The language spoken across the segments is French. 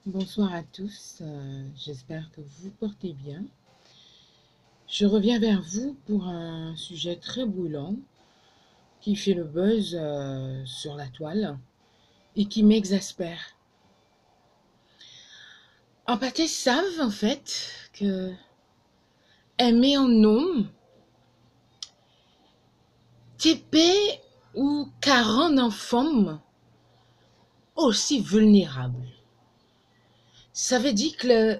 Bonsoir à tous, j'espère que vous portez bien. Je reviens vers vous pour un sujet très brûlant qui fait le buzz sur la toile et qui m'exaspère. En pâté savent en fait que aimer un homme, t'épée ou 40 en femme aussi vulnérable. Ça veut dire que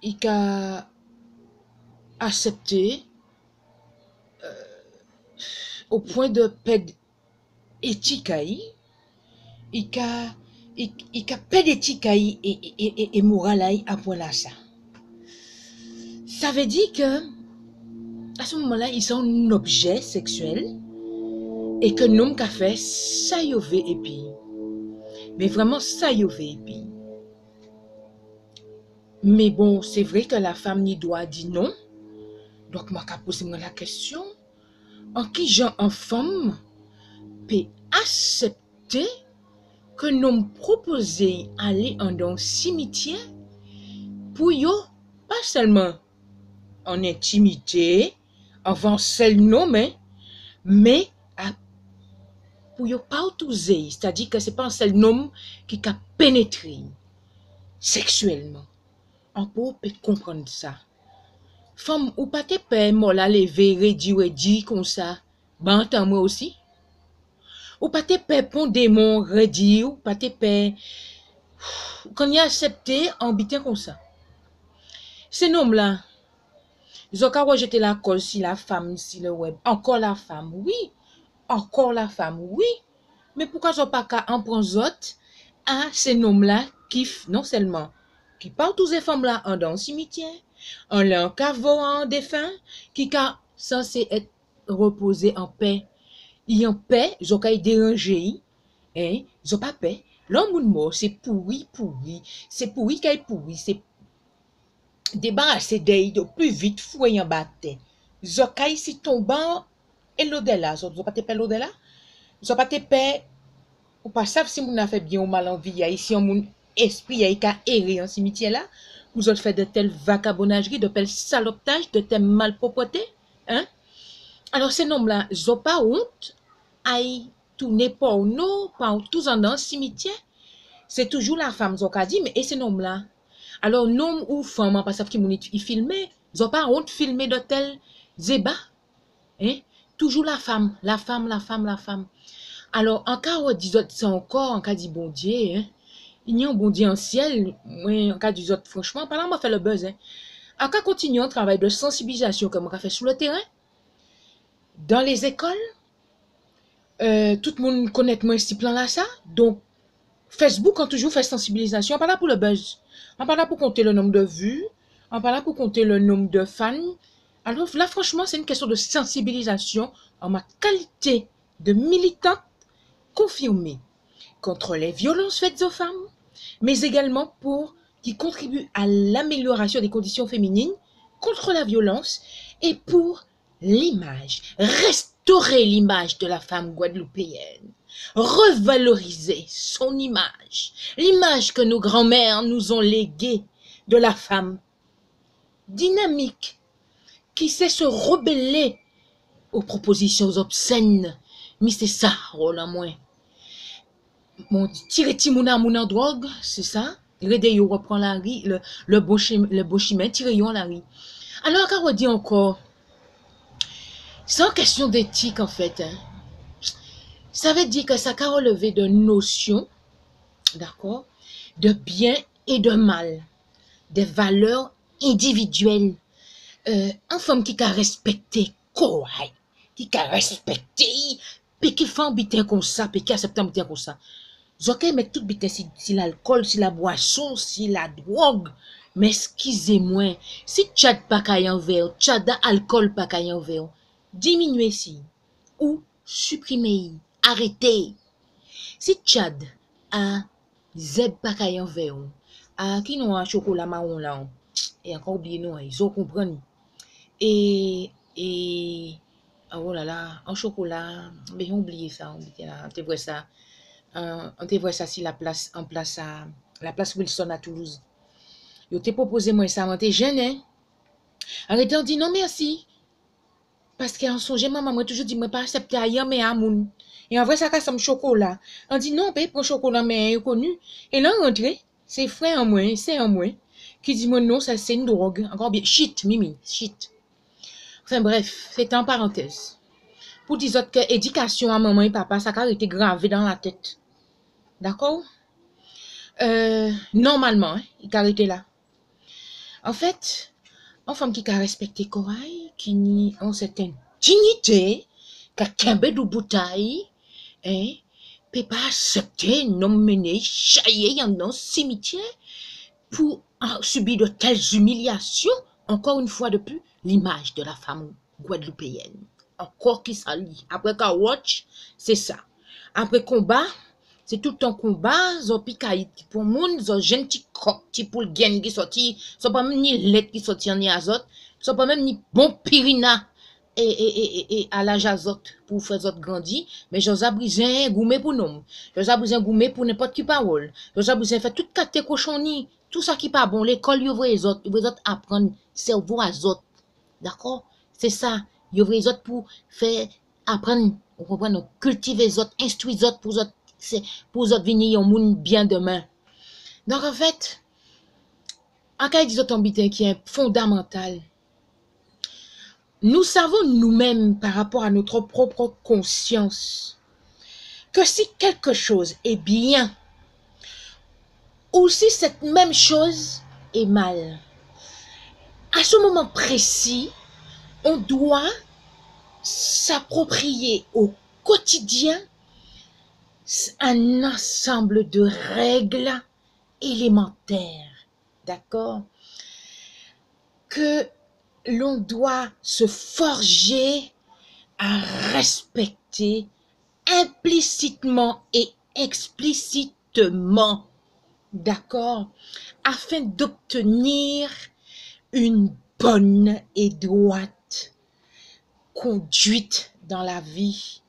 il a accepté au point de perdre éthique, il a pas d'éthique et morale à point là ça. Ça veut dire que à ce moment-là, ils sont un objet sexuel et que l'homme qu'a fait ça y avait et puis. Mais vraiment ça y avait et puis. Mais bon, c'est vrai que la femme n'y doit dire non. Donc moi qu'a posé moi la question, en qui genre en femme peut accepter que l'homme proposé aller en un cimetière pour yo pas seulement en intimité, avant seul nom, mais pour ne pas autoriser, c'est-à-dire que ce n'est pas un seul nom qui a pénétré sexuellement. On peut comprendre ça. Femme, ou pas te paix, moi la lever, redit comme ça, ben tant moi aussi. Ou pas te paix, pour démon, redit, ou pas te paix, quand il a accepté, en bitin comme ça. Ces noms-là, ils ont qu'à rejeter la colle si la femme, si le web. Encore la femme, oui. Encore la femme, oui. Mais pourquoi ils n'ont pas qu'à en prendre autres à ces noms-là qui, non seulement, qui partent tous ces femmes-là en dans le cimetière, en leur caveau en défunt, qui sont censé être reposés en paix. Ils en paix, ils ont qu'à être dérangés, hein, ils n'ont pas paix. L'homme mort, c'est pourri, pourri. C'est pourri qu'il pourri. C'est débarrassé d'eux de plus vite, fouet en bâté. Ils ont qu'à ici tombant et l'au-delà. Ils n'ont pas te paix l'au-delà. Ils n'ont pas te paix. Ou pas savent si vous a fait bien ou mal en vie, ici en mon esprit a qu'à errer en cimetière là, vous autres fait de telles vagabondageries, de tels salopages, de telles malpropretés, hein? Alors ces noms-là, ils n'ont pas honte à y tourner pour nous, par tous en dans cimetière. C'est toujours la femme qui a dit, mais et ces noms-là? Alors, nom ou femme, parce qu'ils filmaient, ils n'ont pas honte de filmer de tels débats, hein? Toujours la femme, la femme, la femme, la femme. Alors, en cas où disons c'est encore, en cas dit bon Dieu, hein, il y a un bon Dieu en ciel, moi, en cas disons franchement, par là, on va faire le buzz, hein. En cas continuer un travail de sensibilisation comme on a fait sur le terrain, dans les écoles, tout le monde connaît moins ce plan-là, ça. Donc, Facebook a toujours fait sensibilisation, on pas là pour le buzz. On pas là pour compter le nombre de vues, on pas là pour compter le nombre de fans. Alors là, franchement, c'est une question de sensibilisation en ma qualité de militante confirmée contre les violences faites aux femmes, mais également pour qui contribuent à l'amélioration des conditions féminines contre la violence et pour l'image, restaurer l'image de la femme guadeloupéenne, revaloriser son image, l'image que nos grands-mères nous ont léguée de la femme dynamique qui sait se rebeller aux propositions obscènes. Mais c'est ça, rôle en moins. Bon, tirer Timouna Mouna drogue, c'est ça. Rede yo reprend la riz, le bon chemin, tirer yo la riz. Alors, quand on dit encore, c'est une question d'éthique en fait. Hein. Ça veut dire que ça a relevé de notions, d'accord, de bien et de mal, des valeurs individuelles. Une femme qui a respecté quoi, qui a respecté, puis qui fait un bitin comme ça, puis qui accepte un bitin comme ça. Ok, mais tout bite si l'alcool, si la boisson, si la drogue. Mais excusez-moi, si tchad pas qu'à verre, tchad alcool pas qu'à verre, diminuez si, ou supprimez, arrêtez. Si tchad a zeb pas qu'à verre, à qui non a chocolat marron là, et encore oublié non, ils ont compris. Et, oh là là, en chocolat, mais j'ai oublié ça, c'est vrai ça. on te voit ça si la place, en place à la place Wilson à Toulouse. Yo te proposé moi ça, on te gêné. Arrêtez, on dit non merci. Parce qu'en songe, maman, moi toujours dit, moi pas accepter ailleurs, mais à moun. Et en vrai, ça casse un chocolat. On dit non, paye pour chocolat, mais connu. Et là, on rentre, c'est frère en moins, c'est en moins. Qui dit, moi non, ça c'est une drogue. Encore bien, shit, mimi, shit. Enfin bref, c'est en parenthèse. Pour dire autres que éducation à maman et papa, ça a été gravé dans la tête. D'accord? Normalement, il a été là. En fait, une femme qui a respecté Koraï, qui a une certaine dignité, qui a kembe du bouteille, hein, peut pas accepter un homme mené, chaillé dans un cimetière pour subir de telles humiliations. Encore une fois de plus, l'image de la femme guadeloupéenne. Encore qui s'allie. Après qu'à watch, c'est ça. Après combat, c'est tout un combat, zo pikaït pour moun, zo gentil croc, ti pour le gain qui sorti, so pas même ni lettre qui sorti en azote, so pas même ni bon pirina et à l'âge azote pour faire zot grandi, mais j'ose abriser gourmet pour nous, j'ose abriser gourmet pour n'importe qui parole, j'ose abriser faire toute carte cochonnie, tout ça qui pas bon, l'école yo vrai zot, yo vrai apprendre cerveau à zot, d'accord? C'est ça, yo vrai zot pour faire apprendre, on comprend, cultiver zot, instruire zot pour zot, c'est pour zot venir un monde bien demain. Donc en fait, en cas de zot qui est fondamental, nous savons nous-mêmes par rapport à notre propre conscience que si quelque chose est bien ou si cette même chose est mal, à ce moment précis, on doit s'approprier au quotidien un ensemble de règles élémentaires, d'accord, que l'on doit se forger à respecter implicitement et explicitement, d'accord, afin d'obtenir une bonne et droite conduite dans la vie,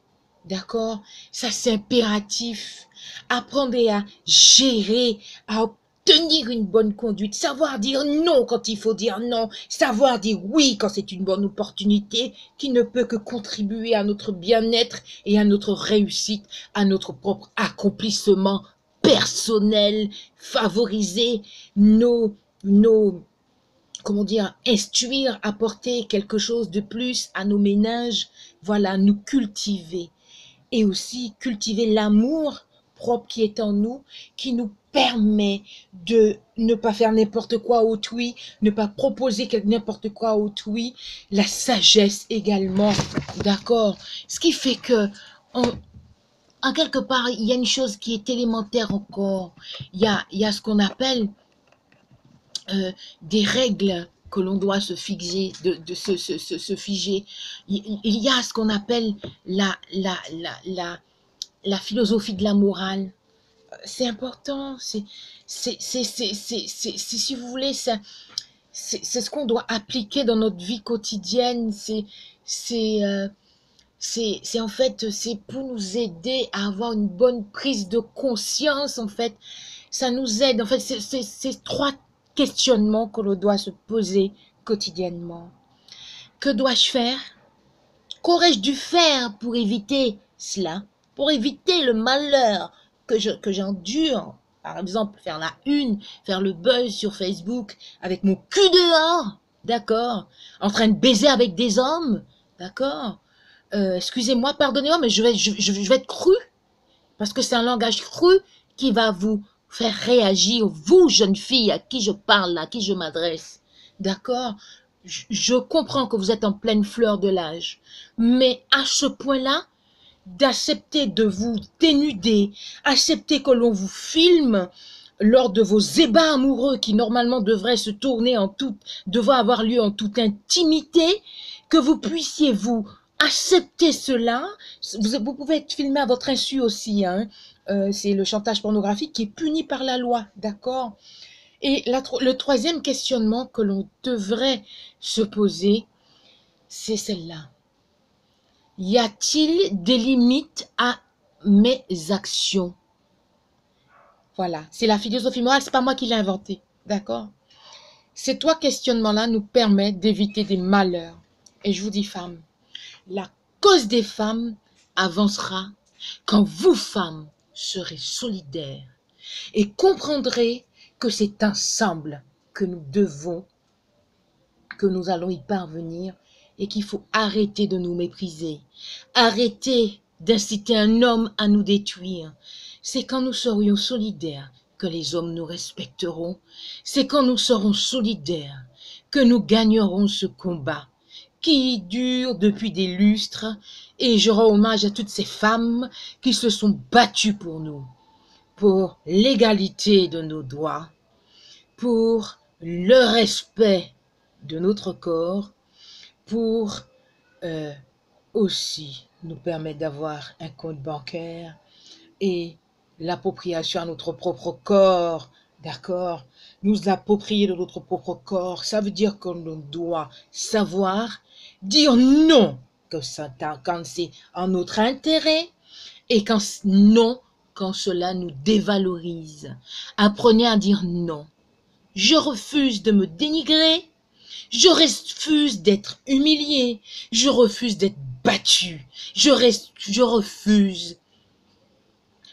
d'accord, ça c'est impératif. Apprendre à gérer, à obtenir une bonne conduite, savoir dire non quand il faut dire non, savoir dire oui quand c'est une bonne opportunité qui ne peut que contribuer à notre bien-être et à notre réussite, à notre propre accomplissement personnel, favoriser comment dire, instruire, apporter quelque chose de plus à nos ménages, voilà, nous cultiver. Et aussi cultiver l'amour propre qui est en nous, qui nous permet de ne pas faire n'importe quoi à autrui, ne pas proposer n'importe quoi à autrui, la sagesse également, d'accord? Ce qui fait que, en quelque part, il y a une chose qui est élémentaire encore, il y a ce qu'on appelle des règles que l'on doit se fixer, de se figer. Il y a ce qu'on appelle la philosophie de la morale. C'est important, si vous voulez, c'est ce qu'on doit appliquer dans notre vie quotidienne, en fait, c'est pour nous aider à avoir une bonne prise de conscience, en fait, ça nous aide, en fait, c'est trois questionnements que l'on doit se poser quotidiennement. Que dois-je faire? Qu'aurais-je dû faire pour éviter cela? Pour éviter le malheur que j'endure? Par exemple, faire la une, faire le buzz sur Facebook avec mon cul dehors, d'accord? En train de baiser avec des hommes, d'accord? Excusez-moi, pardonnez-moi, mais je vais être cru, parce que c'est un langage cru qui va vous faire réagir, vous, jeune fille, à qui je parle, à qui je m'adresse, d'accord? Je comprends que vous êtes en pleine fleur de l'âge, mais à ce point-là, d'accepter de vous dénuder, accepter que l'on vous filme lors de vos ébats amoureux qui normalement devraient se tourner devraient avoir lieu en toute intimité, que vous puissiez vous accepter cela. Vous pouvez être filmé à votre insu aussi, hein. C'est le chantage pornographique qui est puni par la loi, d'accord? Et le troisième questionnement que l'on devrait se poser, c'est celle-là. Y a-t-il des limites à mes actions? Voilà, c'est la philosophie morale, c'est pas moi qui l'ai inventée, d'accord? Ces trois questionnements-là nous permettent d'éviter des malheurs. Et je vous dis, femmes, la cause des femmes avancera quand vous, femmes, serez solidaires et comprendrez que c'est ensemble que nous allons y parvenir et qu'il faut arrêter de nous mépriser, arrêter d'inciter un homme à nous détruire. C'est quand nous serions solidaires que les hommes nous respecteront, c'est quand nous serons solidaires que nous gagnerons ce combat qui dure depuis des lustres, et je rends hommage à toutes ces femmes qui se sont battues pour nous, pour l'égalité de nos droits, pour le respect de notre corps, pour aussi nous permettre d'avoir un compte bancaire et l'appropriation à notre propre corps, d'accord? Nous approprier de notre propre corps, ça veut dire qu'on doit savoir dire non quand c'est en notre intérêt et quand cela nous dévalorise. Apprenez à dire non. Je refuse de me dénigrer. Je refuse d'être humilié. Je refuse d'être battu. Je refuse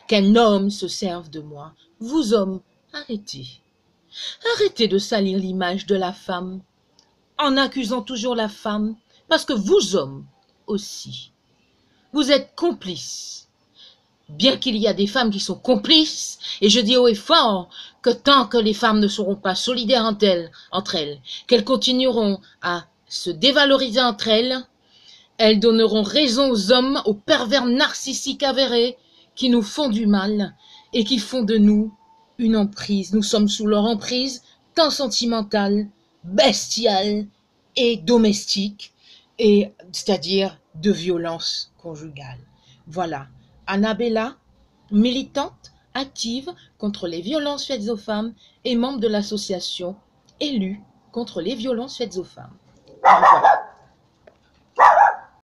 qu'un homme se serve de moi. Vous, hommes, arrêtez. Arrêtez de salir l'image de la femme en accusant toujours la femme, parce que vous, hommes, aussi, vous êtes complices. Bien qu'il y a des femmes qui sont complices, et je dis haut et fort que tant que les femmes ne seront pas solidaires entre elles, qu'elles continueront à se dévaloriser entre elles, elles donneront raison aux hommes, aux pervers narcissiques avérés qui nous font du mal et qui font de nous une emprise. Nous sommes sous leur emprise, tant sentimentale, bestiale et domestique, et c'est-à-dire de violence conjugale. Voilà. Annabella, militante, active contre les violences faites aux femmes et membre de l'association élue contre les violences faites aux femmes. Au revoir.